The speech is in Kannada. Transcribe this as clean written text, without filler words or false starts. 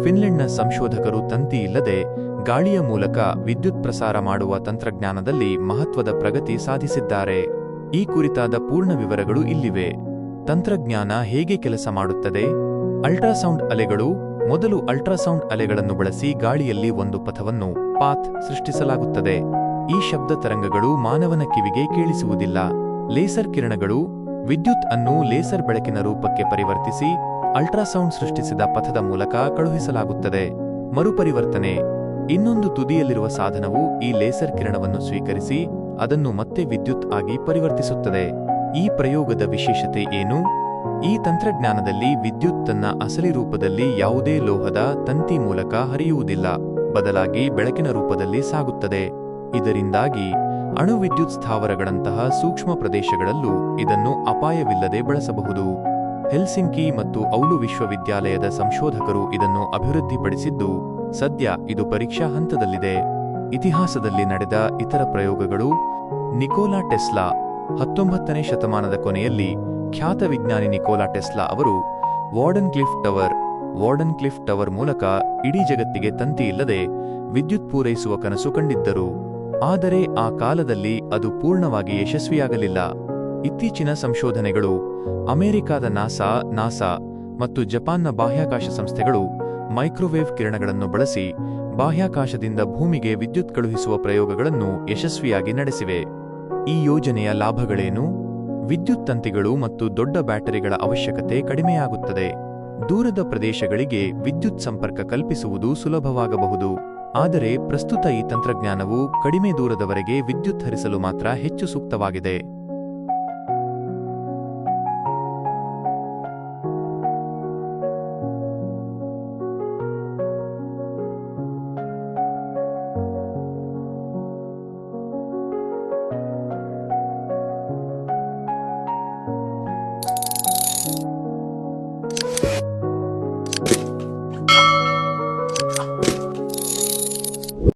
ಫಿನ್ಲೆಂಡ್ನ ಸಂಶೋಧಕರು ತಂತಿ ಇಲ್ಲದೆ ಗಾಳಿಯ ಮೂಲಕ ವಿದ್ಯುತ್ ಪ್ರಸಾರ ಮಾಡುವ ತಂತ್ರಜ್ಞಾನದಲ್ಲಿ ಮಹತ್ವದ ಪ್ರಗತಿ ಸಾಧಿಸಿದ್ದಾರೆ. ಈ ಕುರಿತಾದ ಪೂರ್ಣ ವಿವರಗಳು ಇಲ್ಲಿವೆ. ತಂತ್ರಜ್ಞಾನ ಹೇಗೆ ಕೆಲಸ ಮಾಡುತ್ತದೆ? ಅಲ್ಟ್ರಾಸೌಂಡ್ ಅಲೆಗಳು. ಮೊದಲು ಅಲ್ಟ್ರಾಸೌಂಡ್ ಅಲೆಗಳನ್ನು ಬಳಸಿ ಗಾಳಿಯಲ್ಲಿ ಒಂದು ಪಥವನ್ನು ಪಾತ್ ಸೃಷ್ಟಿಸಲಾಗುತ್ತದೆ. ಈ ಶಬ್ದ ತರಂಗಗಳು ಮಾನವನ ಕಿವಿಗೆ ಕೇಳಿಸುವುದಿಲ್ಲ. ಲೇಸರ್ ಕಿರಣಗಳು. ವಿದ್ಯುತ್ ಅನ್ನು ಲೇಸರ್ ಬೆಳಕಿನ ರೂಪಕ್ಕೆ ಪರಿವರ್ತಿಸಿ ಅಲ್ಟ್ರಾಸೌಂಡ್ ಸೃಷ್ಟಿಸಿದ ಪಥದ ಮೂಲಕ ಕಳುಹಿಸಲಾಗುತ್ತದೆ. ಮರುಪರಿವರ್ತನೆ. ಇನ್ನೊಂದು ತುದಿಯಲ್ಲಿರುವ ಸಾಧನವು ಈ ಲೇಸರ್ ಕಿರಣವನ್ನು ಸ್ವೀಕರಿಸಿ ಅದನ್ನು ಮತ್ತೆ ವಿದ್ಯುತ್ ಆಗಿ ಪರಿವರ್ತಿಸುತ್ತದೆ. ಈ ಪ್ರಯೋಗದ ವಿಶೇಷತೆ ಏನು? ಈ ತಂತ್ರಜ್ಞಾನದಲ್ಲಿ ವಿದ್ಯುತ್ ತನ್ನ ಅಸಲಿ ರೂಪದಲ್ಲಿ ಯಾವುದೇ ಲೋಹದ ತಂತಿ ಮೂಲಕ ಹರಿಯುವುದಿಲ್ಲ, ಬದಲಾಗಿ ಬೆಳಕಿನ ರೂಪದಲ್ಲಿ ಸಾಗುತ್ತದೆ. ಇದರಿಂದಾಗಿ ಅಣು ವಿದ್ಯುತ್ ಸ್ಥಾವರಗಳಂತಹ ಸೂಕ್ಷ್ಮ ಪ್ರದೇಶಗಳಲ್ಲೂ ಇದನ್ನು ಅಪಾಯವಿಲ್ಲದೆ ಬಳಸಬಹುದು. ಹೆಲ್ಸಿಂಕಿ ಮತ್ತು ಔಲು ವಿಶ್ವವಿದ್ಯಾಲಯದ ಸಂಶೋಧಕರು ಇದನ್ನು ಅಭಿವೃದ್ಧಿಪಡಿಸಿದ್ದು, ಸದ್ಯ ಇದು ಪರೀಕ್ಷಾ ಹಂತದಲ್ಲಿದೆ. ಇತಿಹಾಸದಲ್ಲಿ ನಡೆದ ಇತರ ಪ್ರಯೋಗಗಳು. Nikola Tesla. 19ನೇ ಶತಮಾನದ ಕೊನೆಯಲ್ಲಿ ಖ್ಯಾತ ವಿಜ್ಞಾನಿ ನಿಕೋಲಾ ಟೆಸ್ಲಾ ಅವರು ವಾರ್ಡನ್ ಕ್ಲಿಫ್ ಟವರ್ ಮೂಲಕ ಇಡೀ ಜಗತ್ತಿಗೆ ತಂತಿ ಇಲ್ಲದೆ ವಿದ್ಯುತ್ ಪೂರೈಸುವ ಕನಸು ಕಂಡಿದ್ದರು. ಆದರೆ ಆ ಕಾಲದಲ್ಲಿ ಅದು ಪೂರ್ಣವಾಗಿ ಯಶಸ್ವಿಯಾಗಲಿಲ್ಲ. ಇತ್ತೀಚಿನ ಸಂಶೋಧನೆಗಳು. ಅಮೆರಿಕಾದ ನಾಸಾ ಮತ್ತು ಜಪಾನ್ನ ಬಾಹ್ಯಾಕಾಶ ಸಂಸ್ಥೆಗಳು ಮೈಕ್ರೋವೇವ್ ಕಿರಣಗಳನ್ನು ಬಳಸಿ ಬಾಹ್ಯಾಕಾಶದಿಂದ ಭೂಮಿಗೆ ವಿದ್ಯುತ್ ಕಳುಹಿಸುವ ಪ್ರಯೋಗಗಳನ್ನು ಯಶಸ್ವಿಯಾಗಿ ನಡೆಸಿವೆ. ಈ ಯೋಜನೆಯ ಲಾಭಗಳೇನು? ವಿದ್ಯುತ್ ತಂತಿಗಳು ಮತ್ತು ದೊಡ್ಡ ಬ್ಯಾಟರಿಗಳ ಅವಶ್ಯಕತೆ ಕಡಿಮೆಯಾಗುತ್ತದೆ. ದೂರದ ಪ್ರದೇಶಗಳಿಗೆ ವಿದ್ಯುತ್ ಸಂಪರ್ಕ ಕಲ್ಪಿಸುವುದು ಸುಲಭವಾಗಬಹುದು. ಆದರೆ ಪ್ರಸ್ತುತ ಈ ತಂತ್ರಜ್ಞಾನವು ಕಡಿಮೆ ದೂರದವರೆಗೆ ವಿದ್ಯುತ್ ಹರಿಸಲು ಮಾತ್ರ ಹೆಚ್ಚು ಸೂಕ್ತವಾಗಿದೆ.